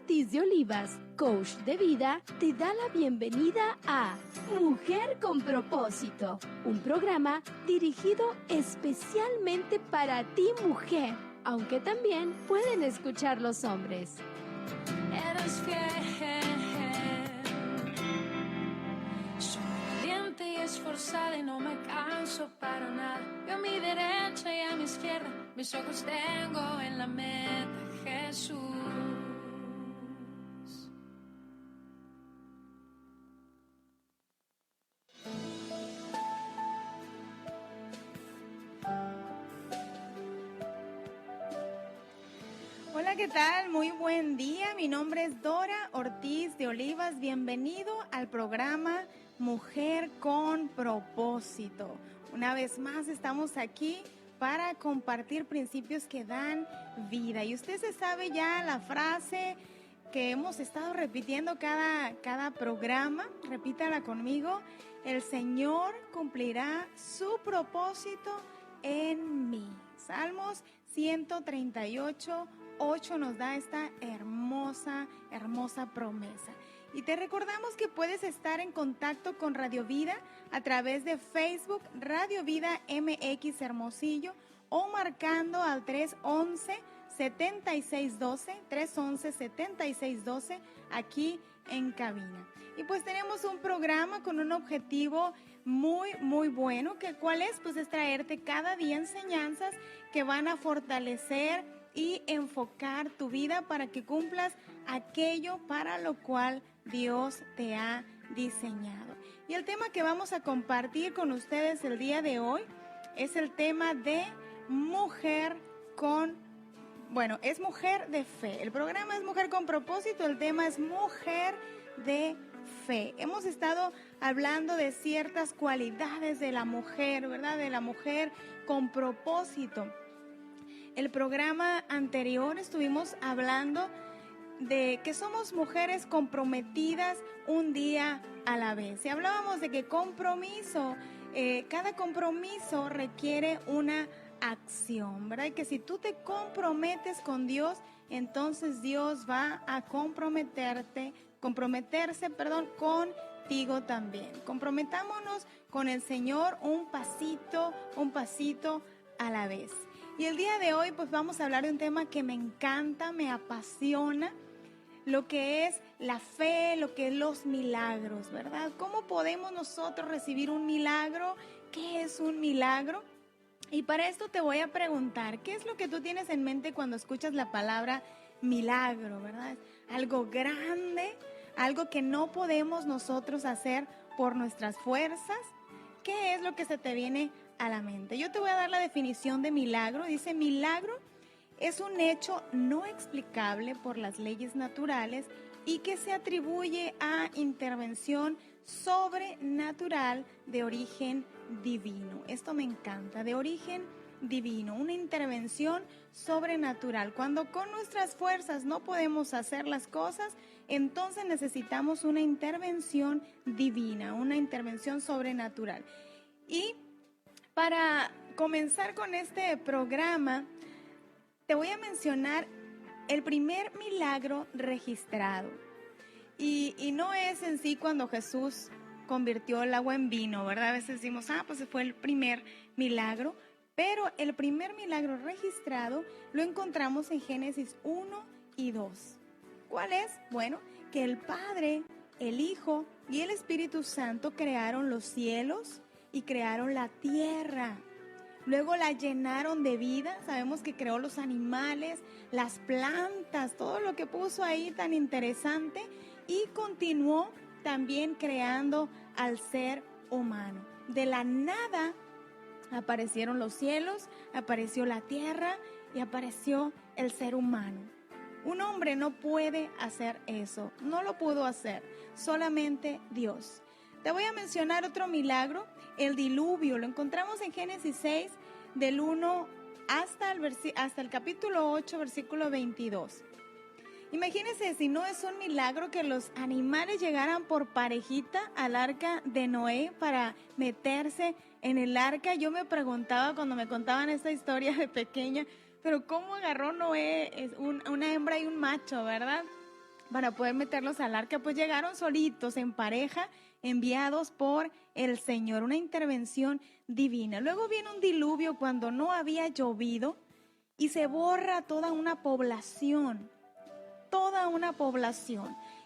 Ortiz de Olivas, coach de vida, te da la bienvenida a Mujer con Propósito, un programa dirigido especialmente para ti, mujer, aunque también pueden escuchar los hombres. Eres fiel, soy valiente y esforzada y no me canso para nada. Yo a mi derecha y a mi izquierda, mis ojos tengo en la meta, Jesús. Hola, ¿qué tal? Muy buen día. Mi nombre es Dora Ortiz de Olivas. Bienvenido al programa Mujer con Propósito. Una vez más estamos aquí para compartir principios que dan vida. Y usted se sabe ya la frase que hemos estado repitiendo cada programa. Repítala conmigo. El Señor cumplirá su propósito en mí. Salmos 138:8 nos da esta hermosa promesa. Y te recordamos que puedes estar en contacto con Radio Vida a través de Facebook, Radio Vida MX Hermosillo, o marcando al 311-7612 aquí en cabina. Y pues tenemos un programa con un objetivo muy bueno, que ¿cuál es? Pues es traerte cada día enseñanzas que van a fortalecer y enfocar tu vida para que cumplas aquello para lo cual Dios te ha diseñado. Y el tema que vamos a compartir con ustedes el día de hoy es el tema de mujer de fe. El programa es Mujer con Propósito, el tema es mujer de fe. Hemos estado hablando de ciertas cualidades de la mujer, ¿verdad? De la mujer con propósito. El programa anterior estuvimos hablando de que somos mujeres comprometidas un día a la vez. Y hablábamos de que cada compromiso requiere una acción, ¿verdad? Y que si tú te comprometes con Dios, entonces Dios va a comprometerse contigo también. Comprometámonos con el Señor un pasito a la vez. Y el día de hoy pues vamos a hablar de un tema que me encanta, me apasiona, lo que es la fe, lo que es los milagros, ¿verdad? ¿Cómo podemos nosotros recibir un milagro? ¿Qué es un milagro? Y para esto te voy a preguntar, ¿qué es lo que tú tienes en mente cuando escuchas la palabra milagro, verdad? Algo grande, algo que no podemos nosotros hacer por nuestras fuerzas. ¿Qué es lo que se te viene a la mente? Yo te voy a dar la definición de milagro. Dice: milagro es un hecho no explicable por las leyes naturales y que se atribuye a intervención sobrenatural de origen divino. Esto me encanta, de origen divino, una intervención sobrenatural. Cuando con nuestras fuerzas no podemos hacer las cosas, entonces necesitamos una intervención divina, una intervención sobrenatural. Y para comenzar con este programa, te voy a mencionar el primer milagro registrado. Y no es en sí cuando Jesús convirtió el agua en vino, ¿verdad? A veces decimos, pues fue el primer milagro. Pero el primer milagro registrado lo encontramos en Génesis 1 y 2. ¿Cuál es? Bueno, que el Padre, el Hijo y el Espíritu Santo crearon los cielos y crearon la tierra. Luego la llenaron de vida. Sabemos que creó los animales, las plantas, todo lo que puso ahí tan interesante. Y continuó también creando al ser humano. De la nada aparecieron los cielos, apareció la tierra y apareció el ser humano. Un hombre no puede hacer eso, no lo pudo hacer, solamente Dios. Te voy a mencionar otro milagro, el diluvio. Lo encontramos en Génesis 6, del 1 hasta el capítulo 8, versículo 22. Imagínense si no es un milagro que los animales llegaran por parejita al arca de Noé para meterse en el arca. Yo me preguntaba cuando me contaban esta historia de pequeña, pero ¿cómo agarró Noé una hembra y un macho, verdad? para poder meterlos al arca, pues llegaron solitos en pareja, enviados por el Señor, una intervención divina. Luego viene un diluvio cuando no había llovido y se borra toda una población.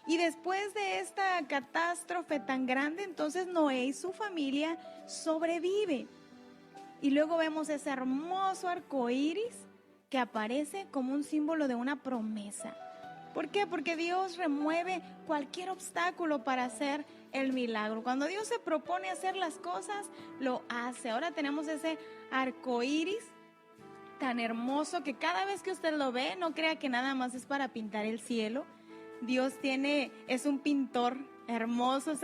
Y después de esta catástrofe tan grande, entonces Noé y su familia sobreviven. Y luego vemos ese hermoso arco iris que aparece como un símbolo de una promesa. ¿Por qué? Porque Dios remueve cualquier obstáculo para hacer el milagro. Cuando Dios se propone hacer las cosas, lo hace. Ahora tenemos ese arco iris tan hermoso que cada vez que usted lo ve, no crea que nada más es para pintar el cielo. Dios es un pintor hermoso, es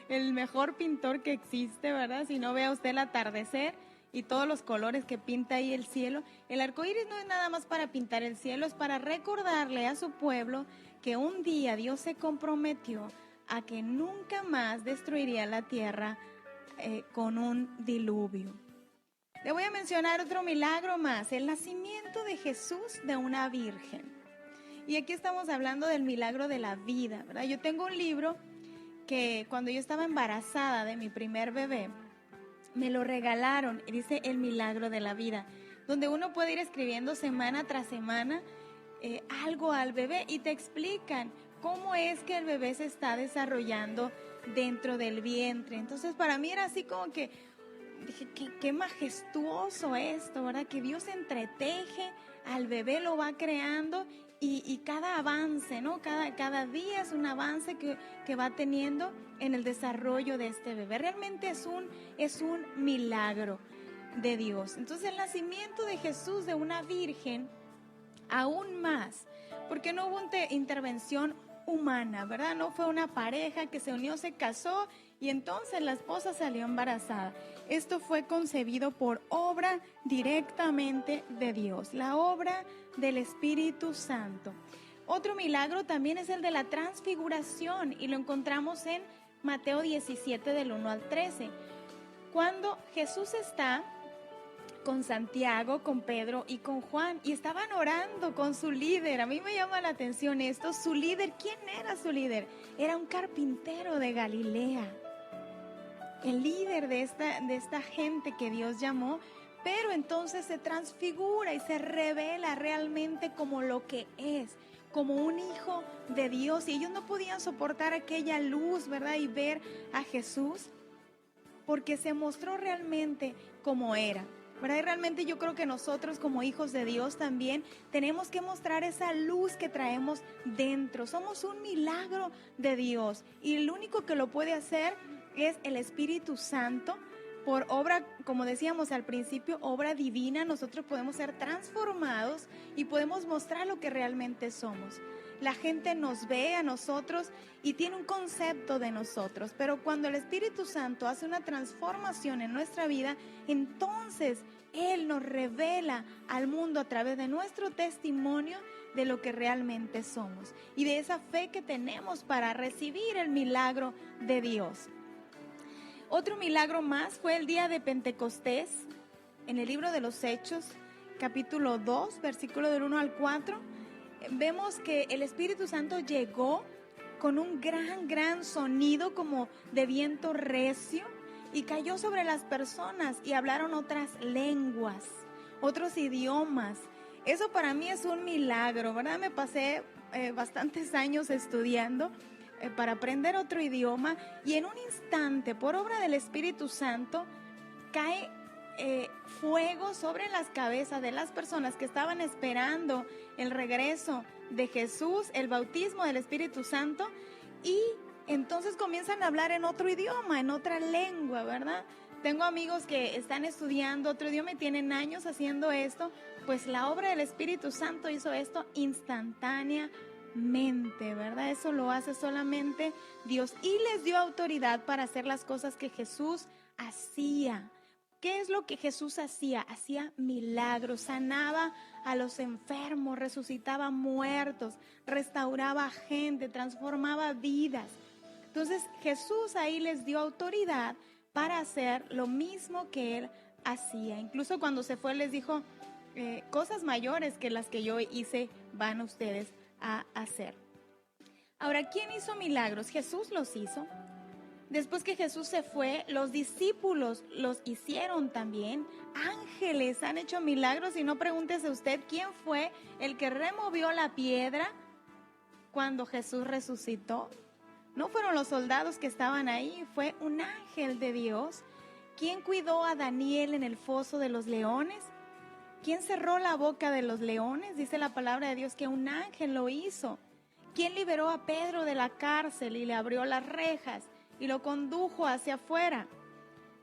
el mejor pintor que existe, ¿verdad? Si no, vea usted el atardecer y todos los colores que pinta ahí el cielo. El arco iris no es nada más para pintar el cielo, es para recordarle a su pueblo que un día Dios se comprometió a que nunca más destruiría la tierra con un diluvio. Le voy a mencionar otro milagro más, el nacimiento de Jesús de una virgen. Y aquí estamos hablando del milagro de la vida, ¿verdad? Yo tengo un libro que cuando yo estaba embarazada de mi primer bebé, me lo regalaron, y dice El milagro de la vida, donde uno puede ir escribiendo semana tras semana algo al bebé y te explican cómo es que el bebé se está desarrollando dentro del vientre. Entonces para mí era así como que dije, qué majestuoso esto, ¿verdad? Que Dios entreteje al bebé, lo va creando y cada avance, ¿no? Cada día es un avance que va teniendo en el desarrollo de este bebé. Realmente es un milagro de Dios. Entonces el nacimiento de Jesús de una virgen, aún más, porque no hubo intervención humana, ¿verdad? No fue una pareja que se unió, se casó y entonces la esposa salió embarazada. Esto fue concebido por obra directamente de Dios, la obra del Espíritu Santo. Otro milagro también es el de la transfiguración y lo encontramos en Mateo 17 del 1 al 13. Cuando Jesús está con Santiago, con Pedro y con Juan y estaban orando con su líder. A mí me llama la atención esto. Su líder, ¿quién era su líder? Era un carpintero de Galilea. El líder de esta gente que Dios llamó, pero entonces se transfigura y se revela realmente como lo que es, como un hijo de Dios. Y ellos no podían soportar aquella luz, ¿verdad? Y ver a Jesús, porque se mostró realmente como era, ¿verdad? Y realmente yo creo que nosotros como hijos de Dios también tenemos que mostrar esa luz que traemos dentro. Somos un milagro de Dios y el único que lo puede hacer es el Espíritu Santo. Por obra, como decíamos al principio, obra divina, nosotros podemos ser transformados y podemos mostrar lo que realmente somos. La gente nos ve a nosotros y tiene un concepto de nosotros, pero cuando el Espíritu Santo hace una transformación en nuestra vida, entonces Él nos revela al mundo a través de nuestro testimonio de lo que realmente somos y de esa fe que tenemos para recibir el milagro de Dios. Otro milagro más fue el día de Pentecostés, en el libro de los Hechos, capítulo 2, versículo del 1 al 4. Vemos que el Espíritu Santo llegó con un gran sonido como de viento recio y cayó sobre las personas y hablaron otras lenguas, otros idiomas. Eso para mí es un milagro, ¿verdad? Me pasé bastantes años estudiando para aprender otro idioma y en un instante, por obra del Espíritu Santo, cae fuego sobre las cabezas de las personas que estaban esperando el regreso de Jesús, el bautismo del Espíritu Santo, y entonces comienzan a hablar en otro idioma, en otra lengua, ¿verdad? Tengo amigos que están estudiando otro idioma y tienen años haciendo esto, pues la obra del Espíritu Santo hizo esto instantáneamente, ¿verdad? Eso lo hace solamente Dios y les dio autoridad para hacer las cosas que Jesús hacía. ¿Qué es lo que Jesús hacía? Hacía milagros, sanaba a los enfermos, resucitaba muertos, restauraba gente, transformaba vidas. Entonces Jesús ahí les dio autoridad para hacer lo mismo que Él hacía. Incluso cuando se fue les dijo, cosas mayores que las que yo hice van ustedes a hacer. Ahora, ¿quién hizo milagros? Jesús los hizo. Después que Jesús se fue, los discípulos los hicieron también. Ángeles han hecho milagros, y no pregúntese usted quién fue el que removió la piedra cuando Jesús resucitó. No fueron los soldados que estaban ahí, fue un ángel de Dios. ¿Quién cuidó a Daniel en el foso de los leones? ¿Quién cerró la boca de los leones? Dice la palabra de Dios que un ángel lo hizo. ¿Quién liberó a Pedro de la cárcel y le abrió las rejas y lo condujo hacia afuera?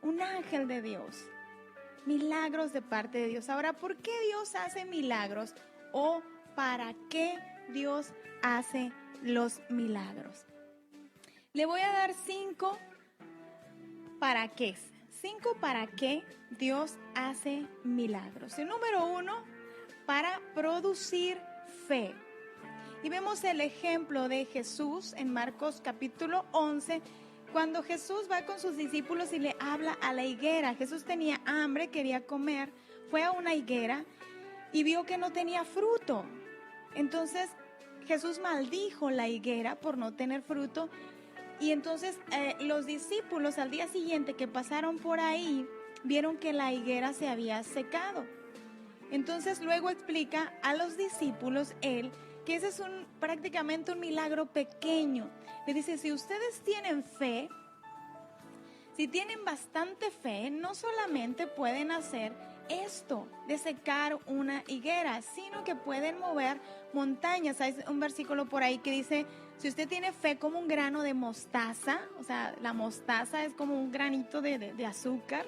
Un ángel de Dios. Milagros de parte de Dios. Ahora, ¿por qué Dios hace milagros? ¿O para qué Dios hace los milagros? Le voy a dar 5 para qué. 5 para qué Dios hace milagros. El número 1, para producir fe. Y vemos el ejemplo de Jesús en Marcos capítulo 11, cuando Jesús va con sus discípulos y le habla a la higuera. Jesús tenía hambre, quería comer, fue a una higuera y vio que no tenía fruto. Entonces Jesús maldijo la higuera por no tener fruto. Y entonces los discípulos al día siguiente que pasaron por ahí, vieron que la higuera se había secado. Entonces luego explica a los discípulos él que ese es prácticamente un milagro pequeño. Le dice, si ustedes tienen fe, si tienen bastante fe, no solamente pueden hacer esto de secar una higuera, sino que pueden mover montañas. Hay un versículo por ahí que dice, si usted tiene fe como un grano de mostaza, o sea, la mostaza es como un granito de azúcar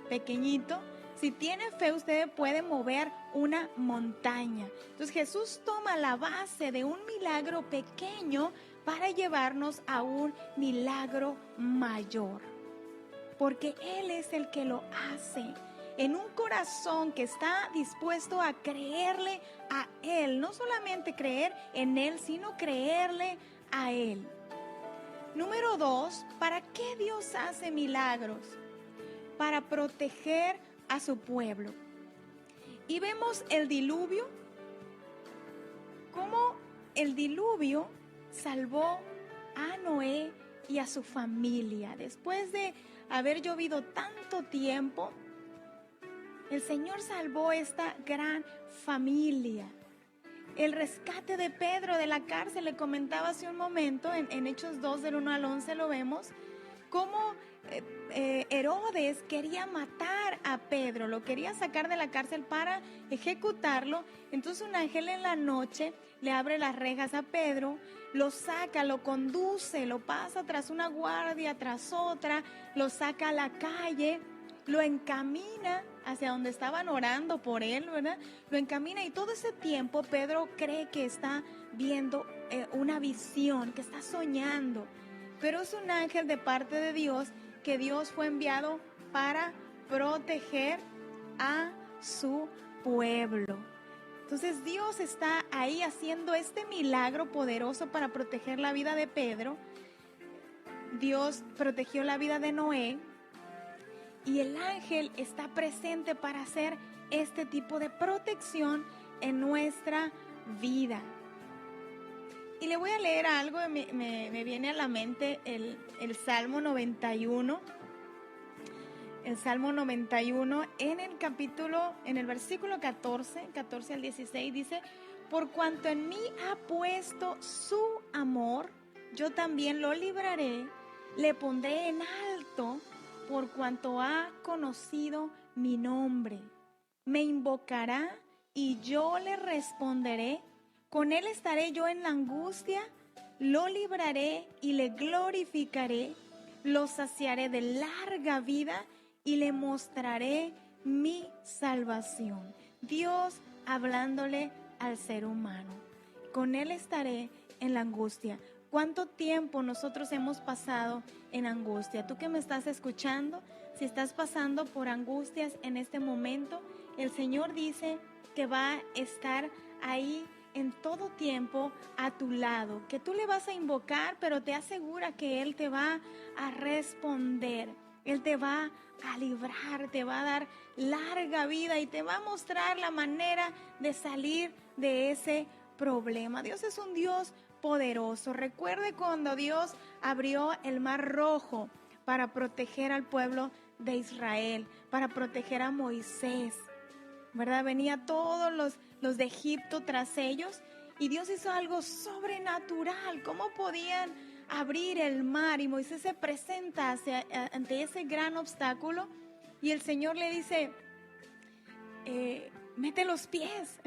pequeñito. Si tiene fe, usted puede mover una montaña. Entonces Jesús toma la base de un milagro pequeño para llevarnos a un milagro mayor. Porque Él es el que lo hace. En un corazón que está dispuesto a creerle a Él. No solamente creer en Él, sino creerle a Él. Número 2, ¿para qué Dios hace milagros? Para proteger a su pueblo. Y vemos el diluvio, cómo el diluvio salvó a Noé y a su familia. Después de haber llovido tanto tiempo, el Señor salvó esta gran familia. El rescate de Pedro de la cárcel, le comentaba hace un momento, en Hechos 2, del 1 al 11 lo vemos, cómo Herodes quería matar a Pedro, lo quería sacar de la cárcel para ejecutarlo. Entonces un ángel en la noche le abre las rejas a Pedro, lo saca, lo conduce, lo pasa tras una guardia, tras otra, lo saca a la calle, lo encamina hacia donde estaban orando por él, ¿verdad? Lo encamina, y todo ese tiempo Pedro cree que está viendo una visión, que está soñando, pero es un ángel de parte de Dios, que Dios fue enviado para proteger a su pueblo. Entonces Dios está ahí haciendo este milagro poderoso para proteger la vida de Pedro. Dios protegió la vida de Noé, y el ángel está presente para hacer este tipo de protección en nuestra vida. Y le voy a leer algo, me viene a la mente el Salmo 91. El Salmo 91 en el versículo 14 al 16 dice, por cuanto en mí ha puesto su amor, yo también lo libraré, le pondré en alto, por cuanto ha conocido mi nombre. Me invocará y yo le responderé. Con él estaré yo en la angustia, lo libraré y le glorificaré, lo saciaré de larga vida y le mostraré mi salvación. Dios hablándole al ser humano. Con él estaré en la angustia. ¿Cuánto tiempo nosotros hemos pasado en angustia? Tú que me estás escuchando, si estás pasando por angustias en este momento, el Señor dice que va a estar ahí en todo tiempo a tu lado, que tú le vas a invocar, pero te asegura que Él te va a responder, Él te va a librar, te va a dar larga vida y te va a mostrar la manera de salir de ese problema. Dios es un Dios poderoso. Recuerde cuando Dios abrió el Mar Rojo para proteger al pueblo de Israel, para proteger a Moisés, ¿verdad? Venía todos los de Egipto tras ellos y Dios hizo algo sobrenatural. ¿Cómo podían abrir el mar? Y Moisés se presenta ante ese gran obstáculo y el Señor le dice, mete los pies,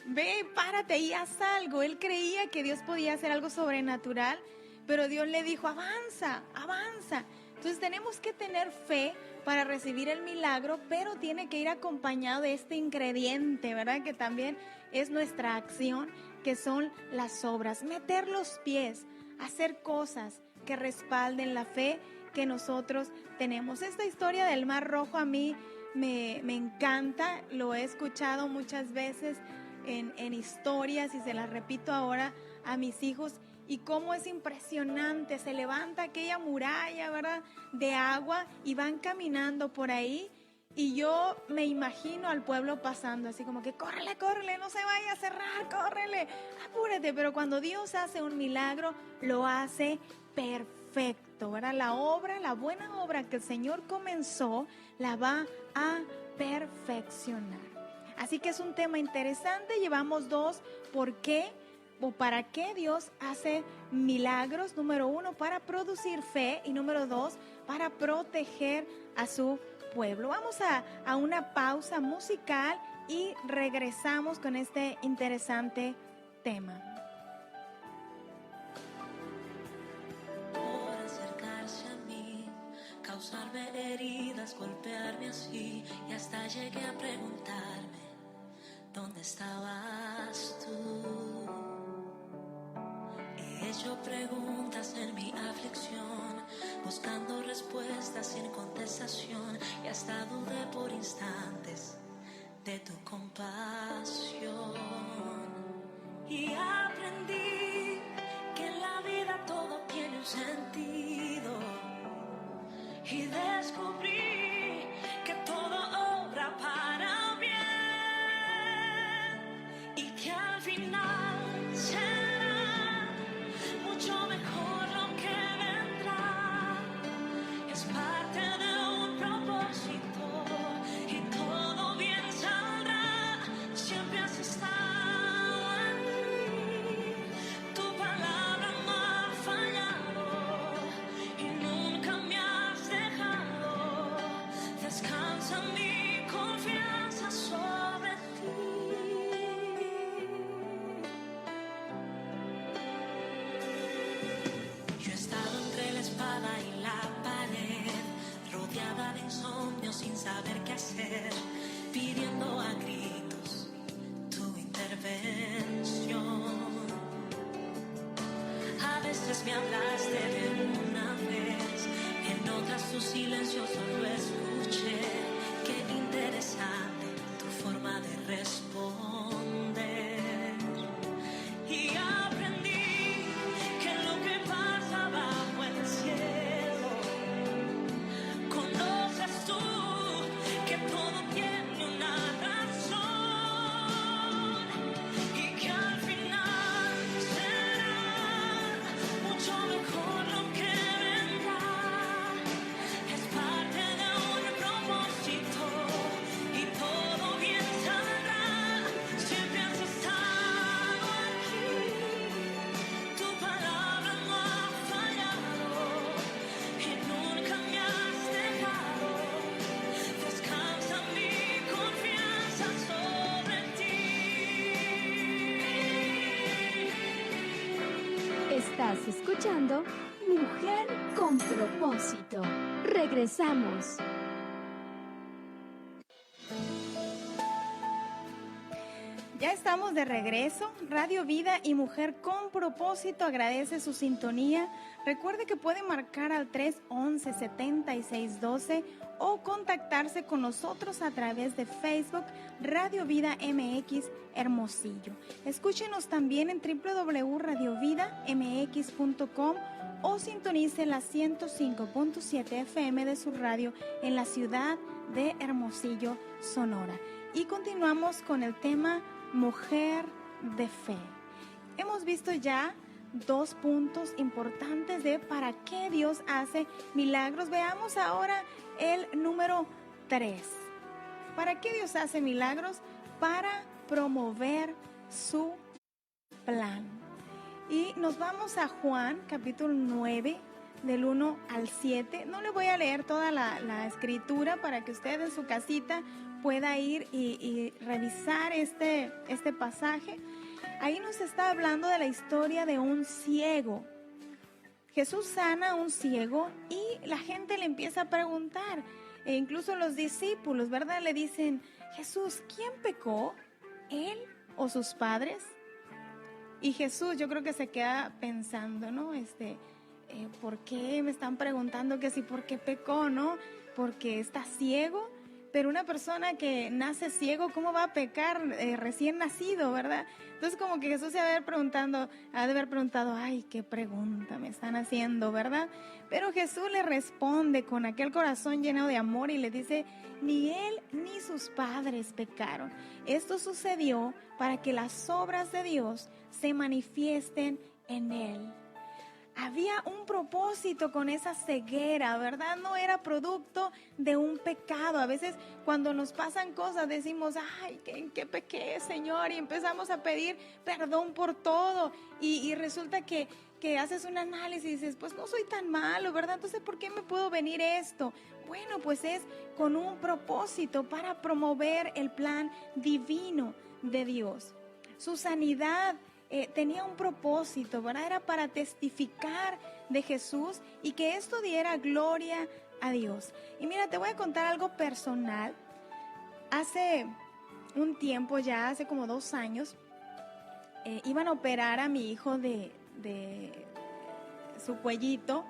ve, párate y haz algo. Él creía que Dios podía hacer algo sobrenatural, pero Dios le dijo, avanza, avanza. Entonces tenemos que tener fe para recibir el milagro, pero tiene que ir acompañado de este ingrediente, ¿verdad? Que también es nuestra acción, que son las obras. Meter los pies, hacer cosas que respalden la fe que nosotros tenemos. Esta historia del Mar Rojo a mí me encanta, lo he escuchado muchas veces en historias y se las repito ahora a mis hijos. Y cómo es impresionante, se levanta aquella muralla, ¿verdad?, de agua y van caminando por ahí y yo me imagino al pueblo pasando así como que córrele, córrele, no se vaya a cerrar, córrele, apúrate. Pero cuando Dios hace un milagro, lo hace perfecto, ¿verdad? La obra, la buena obra que el Señor comenzó, la va a perfeccionar. Así que es un tema interesante, llevamos 2, ¿por qué? ¿O para qué Dios hace milagros? Número 1, para producir fe, y número 2, para proteger a su pueblo. Vamos a una pausa musical y regresamos con este interesante tema. Por acercarse a mí, causarme heridas, golpearme así, y hasta llegué a preguntarme, ¿dónde estabas tú? He hecho preguntas en mi aflicción, buscando respuestas sin contestación, y hasta dudé por instantes de tu compasión. Y aprendí que en la vida todo tiene un sentido, y descubrí que todo obra para bien, y que al final será mucho mejor lo que vendrá. Es parte de un propósito y todo bien saldrá. Siempre has estado aquí, tu palabra no ha fallado y nunca me has dejado. Descansa mi confianza sobre ti. Yo he estado entre la espada y la pared, rodeada de insomnio sin saber qué hacer, pidiendo a gritos tu intervención. A veces me hablaste de una vez, en otras tu silencio solo escuché. Qué interesante tu forma de responder. Y aprendí que lo que pasa bajo el cielo, conoces tú, que todo tiene una razón, y que al final será mucho mejor lo que vendrá. Es parte de un propósito y todo bien saldrá. Siempre has estado aquí, tu palabra no ha fallado y nunca me has dejado. Descansa mi confianza sobre ti. Estás escuchando Mujer con Propósito. Regresamos. Ya estamos de regreso. Radio Vida y Mujer con Propósito agradece su sintonía. Recuerde que puede marcar al 311-7612 o contactarse con nosotros a través de Facebook Radio Vida MX Hermosillo. Escúchenos también en www.radiovidamx.com o sintonice la 105.7 FM de su radio en la ciudad de Hermosillo, Sonora. Y continuamos con el tema Mujer de Fe. hemos visto ya 2 puntos importantes de para qué Dios hace milagros. Veamos ahora el número 3. ¿Para qué Dios hace milagros? Para promover su plan. Y nos vamos a Juan, capítulo 9, del 1 al 7. No le voy a leer toda la escritura para que usted en su casita pueda ir y revisar este pasaje. Ahí nos está hablando de la historia de un ciego. Jesús sana a un ciego y la gente le empieza a preguntar, e incluso los discípulos, ¿verdad? Le dicen, Jesús, ¿quién pecó? ¿Él o sus padres? Y Jesús, yo creo que se queda pensando, ¿no? ¿Por qué me están preguntando que si por qué pecó, no? Porque está ciego. Pero una persona que nace ciego, ¿cómo va a pecar recién nacido, verdad? Entonces como que Jesús se ha de haber preguntado, ay, qué pregunta me están haciendo, ¿verdad? Pero Jesús le responde con aquel corazón lleno de amor y le dice, ni él ni sus padres pecaron. Esto sucedió para que las obras de Dios se manifiesten en él. Había un propósito con esa ceguera, ¿verdad? No era producto de un pecado. A veces cuando nos pasan cosas decimos, ay, ¿en qué pequé, Señor? Y empezamos a pedir perdón por todo. Y resulta que haces un análisis y dices, pues no soy tan malo, ¿verdad? Entonces, ¿por qué me pudo venir esto? Bueno, pues es con un propósito para promover el plan divino de Dios. Su sanidad tenía un propósito, ¿verdad? Era para testificar de Jesús y que esto diera gloria a Dios. Y mira, te voy a contar algo personal. Hace un tiempo ya, hace como 2 años, iban a operar a mi hijo de su cuellito.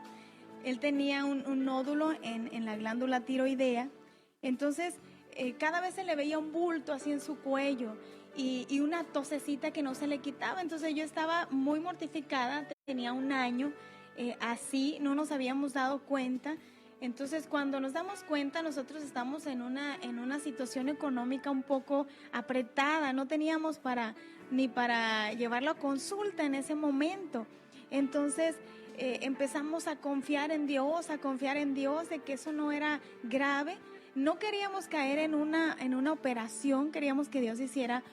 Él tenía un nódulo en la glándula tiroidea. Entonces, cada vez se le veía un bulto así en su cuello. Y una tosecita que no se le quitaba. Entonces yo estaba muy mortificada, tenía 1 año así, no nos habíamos dado cuenta. Entonces cuando nos damos cuenta, nosotros estamos en una situación económica un poco apretada, no teníamos ni para llevarlo a consulta en ese momento. Entonces empezamos a confiar en Dios de que eso no era grave. No queríamos caer en una operación, queríamos que Dios hiciera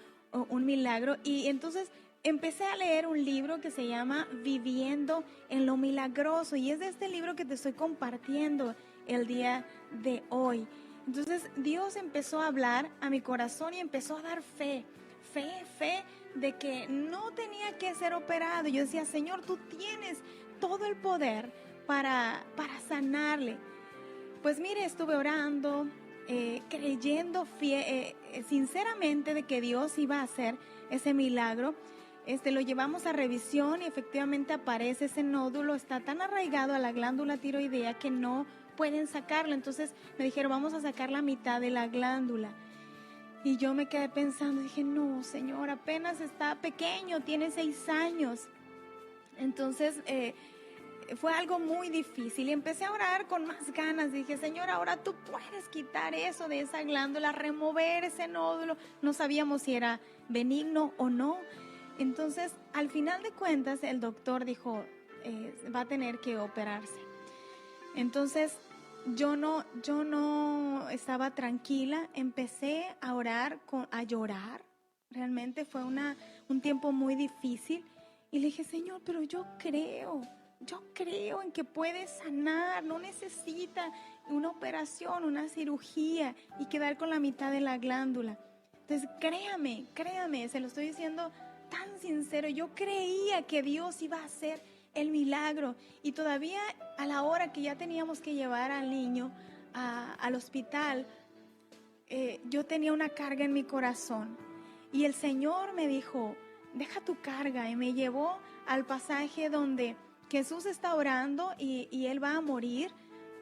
un milagro. Y entonces empecé a leer un libro que se llama Viviendo en lo Milagroso, y es de este libro que te estoy compartiendo el día de hoy. Entonces Dios empezó a hablar a mi corazón y empezó a dar fe de que no tenía que ser operado. Yo decía, Señor, tú tienes todo el poder para sanarle. Pues mire, estuve orando, creyendo sinceramente de que Dios iba a hacer ese milagro. Lo llevamos a revisión y efectivamente aparece ese nódulo, está tan arraigado a la glándula tiroidea que no pueden sacarlo. Entonces me dijeron, vamos a sacar la mitad de la glándula. Y yo me quedé pensando, dije, no, Señor, apenas está pequeño, tiene 6 años. Entonces fue algo muy difícil y empecé a orar con más ganas. Dije, Señor, ahora tú puedes quitar eso de esa glándula, remover ese nódulo. No sabíamos si era benigno o no. Entonces, al final de cuentas, el doctor dijo, va a tener que operarse. Entonces, yo no estaba tranquila, empecé a orar, a llorar. Realmente fue un tiempo muy difícil. Y le dije, Señor, pero yo creo en que puedes sanar, no necesita una operación, una cirugía y quedar con la mitad de la glándula. Entonces, créame, se lo estoy diciendo tan sincero, yo creía que Dios iba a hacer el milagro y todavía a la hora que ya teníamos que llevar al niño al hospital, yo tenía una carga en mi corazón y el Señor me dijo, deja tu carga, y me llevó al pasaje donde Jesús está orando y Él va a morir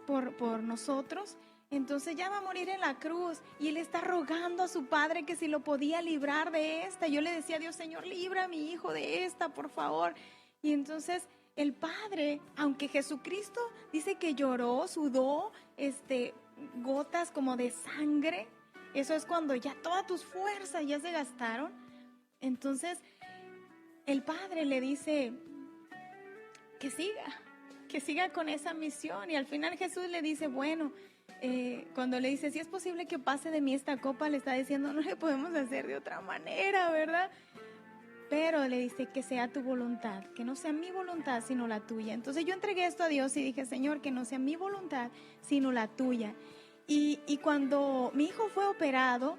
por nosotros. Entonces ya va a morir en la cruz y Él está rogando a su Padre que si lo podía librar de esta. Yo le decía a Dios, Señor, libra a mi hijo de esta, por favor. Y entonces el Padre, aunque Jesucristo dice que lloró, sudó gotas como de sangre, eso es cuando ya todas tus fuerzas ya se gastaron. Entonces el padre le dice que siga con esa misión. Y al final Jesús le dice, bueno, cuando le dice, si es posible que pase de mí esta copa, le está diciendo, no le podemos hacer de otra manera, ¿verdad? Pero le dice, que sea tu voluntad, que no sea mi voluntad, sino la tuya. Entonces yo entregué esto a Dios y dije, Señor, que no sea mi voluntad, sino la tuya. Y cuando mi hijo fue operado,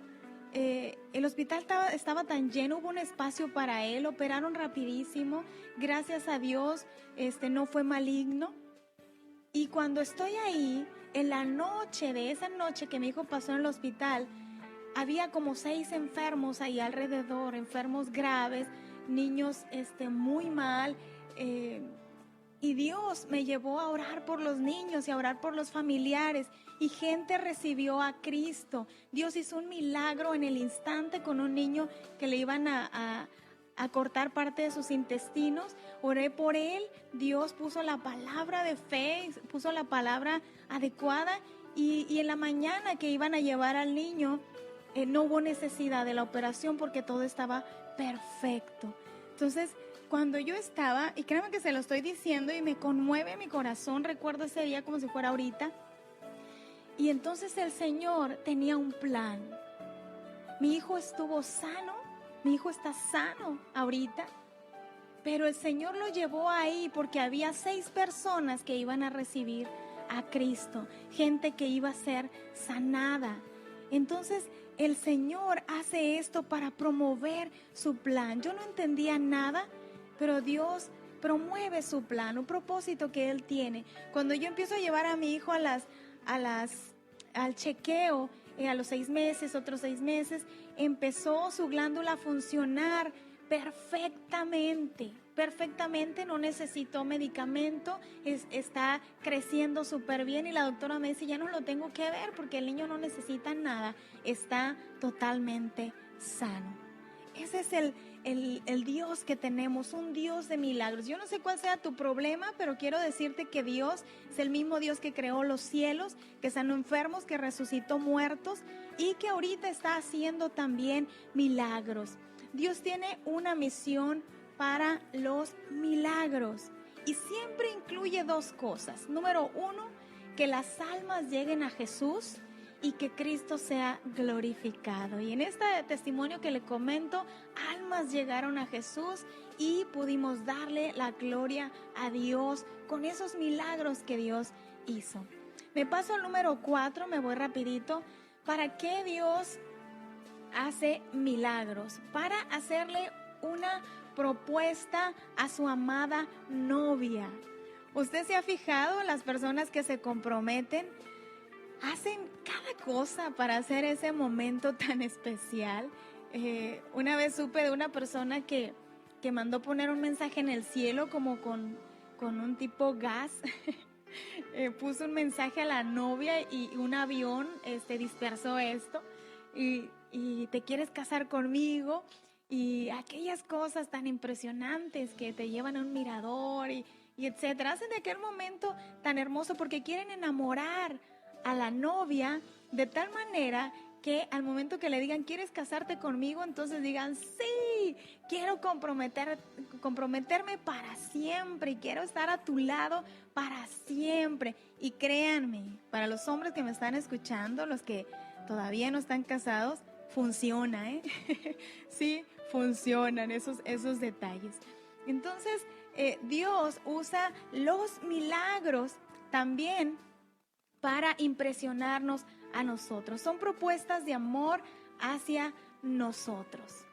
el hospital estaba tan lleno, hubo un espacio para él, operaron rapidísimo, gracias a Dios, no fue maligno. Y cuando estoy ahí, en la noche de esa noche que mi hijo pasó en el hospital, había como 6 enfermos ahí alrededor, enfermos graves, niños muy mal, y Dios me llevó a orar por los niños y a orar por los familiares, y gente recibió a Cristo. Dios hizo un milagro en el instante con un niño que le iban a cortar parte de sus intestinos. Oré por él, Dios puso la palabra de fe, puso la palabra adecuada, y en la mañana que iban a llevar al niño, no hubo necesidad de la operación porque todo estaba perfecto. Entonces, cuando yo estaba, y créanme que se lo estoy diciendo y me conmueve mi corazón, recuerdo ese día como si fuera ahorita, y entonces el Señor tenía un plan. Mi hijo estuvo sano, mi hijo está sano ahorita, pero el Señor lo llevó ahí porque había 6 personas que iban a recibir a Cristo, gente que iba a ser sanada. Entonces, el Señor hace esto para promover su plan. Yo no entendía nada, pero Dios promueve su plan, un propósito que Él tiene. Cuando yo empiezo a llevar a mi hijo al chequeo, a los 6 meses, otros 6 meses, empezó su glándula a funcionar perfectamente, no necesitó medicamento, está creciendo súper bien, y la doctora me dice, ya no lo tengo que ver porque el niño no necesita nada, está totalmente sano. Ese es el Dios que tenemos, un Dios de milagros. Yo no sé cuál sea tu problema, pero quiero decirte que Dios es el mismo Dios que creó los cielos, que sanó enfermos, que resucitó muertos y que ahorita está haciendo también milagros. Dios tiene una misión para los milagros y siempre incluye 2 cosas. Número 1, que las almas lleguen a Jesús y que Cristo sea glorificado. Y en este testimonio que le comento, almas llegaron a Jesús y pudimos darle la gloria a Dios con esos milagros que Dios hizo. Me paso al número 4, me voy rapidito. ¿Para qué Dios hace milagros? Para hacerle una propuesta a su amada novia. ¿Usted se ha fijado en las personas que se comprometen? Hacen cada cosa para hacer ese momento tan especial. Una vez supe de una persona que mandó poner un mensaje en el cielo como con un tipo gas. Puso un mensaje a la novia y un avión dispersó esto. Y te quieres casar conmigo, y aquellas cosas tan impresionantes que te llevan a un mirador y etcétera, hacen de aquel momento tan hermoso porque quieren enamorar a la novia de tal manera que al momento que le digan, ¿quieres casarte conmigo? Entonces digan, sí, quiero comprometerme para siempre y quiero estar a tu lado para siempre. Y créanme, para los hombres que me están escuchando, los que todavía no están casados, funciona, sí, funcionan esos detalles. Entonces, Dios usa los milagros también para impresionarnos a nosotros. Son propuestas de amor hacia nosotros,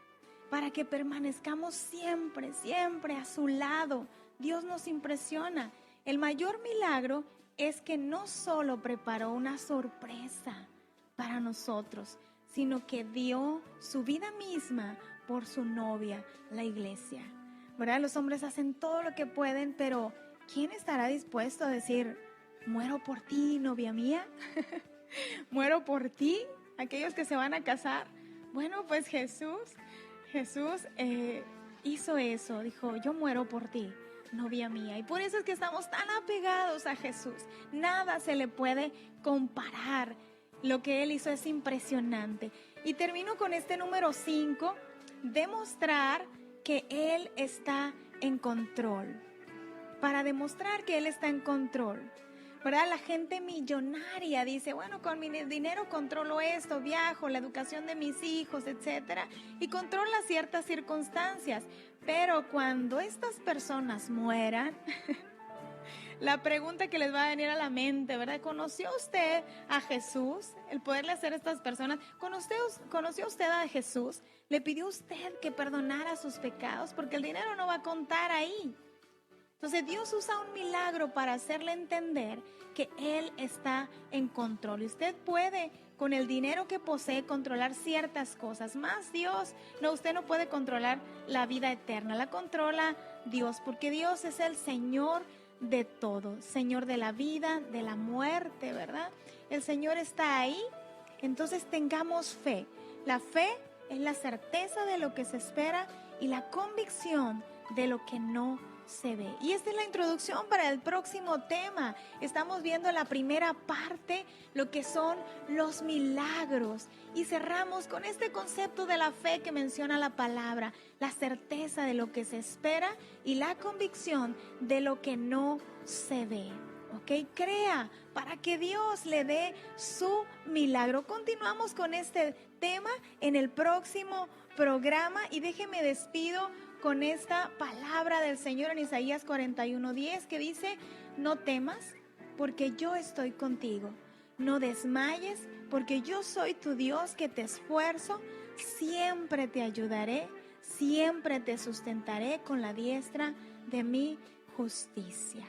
para que permanezcamos siempre, siempre a su lado. Dios nos impresiona. El mayor milagro es que no solo preparó una sorpresa para nosotros, sino que dio su vida misma por su novia, la iglesia. ¿Verdad? Los hombres hacen todo lo que pueden, pero ¿quién estará dispuesto a decir, muero por ti, novia mía? ¿Muero por ti? Aquellos que se van a casar. Bueno, pues Jesús hizo eso, dijo, yo muero por ti, novia mía. Y por eso es que estamos tan apegados a Jesús. Nada se le puede comparar. Lo que Él hizo es impresionante. Y termino con este número 5, demostrar que Él está en control. Para demostrar que Él está en control. ¿Verdad? La gente millonaria dice, bueno, con mi dinero controlo esto, viajo, la educación de mis hijos, etcétera, y controla ciertas circunstancias. Pero cuando estas personas mueran, la pregunta que les va a venir a la mente, ¿verdad? ¿Conoció usted a Jesús? El poderle hacer a estas personas. ¿Conoció usted a Jesús? ¿Le pidió usted que perdonara sus pecados? Porque el dinero no va a contar ahí. Entonces Dios usa un milagro para hacerle entender que Él está en control. Y usted puede, con el dinero que posee, controlar ciertas cosas. Más Dios, no, usted no puede controlar la vida eterna. La controla Dios, porque Dios es el Señor de todo. Señor de la vida, de la muerte, ¿verdad? El Señor está ahí. Entonces tengamos fe. La fe es la certeza de lo que se espera y la convicción de lo que no se ve. Y esta es la introducción para el próximo tema. Estamos viendo la primera parte, lo que son los milagros. Y cerramos con este concepto de la fe que menciona la palabra, la certeza de lo que se espera y la convicción de lo que no se ve. ¿Ok? Crea para que Dios le dé su milagro. Continuamos con este tema en el próximo programa y déjeme despido con esta palabra del Señor en Isaías 41:10 que dice, no temas porque yo estoy contigo, no desmayes porque yo soy tu Dios que te esfuerzo, siempre te ayudaré, siempre te sustentaré con la diestra de mi justicia.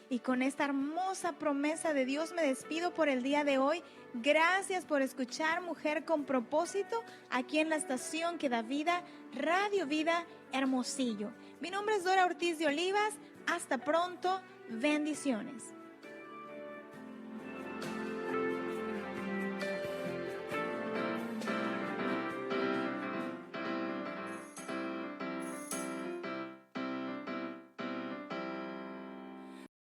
Y con esta hermosa promesa de Dios me despido por el día de hoy. Gracias por escuchar Mujer con Propósito aquí en la estación que da vida, Radio Vida Hermosillo. Mi nombre es Dora Ortiz de Olivas. Hasta pronto. Bendiciones.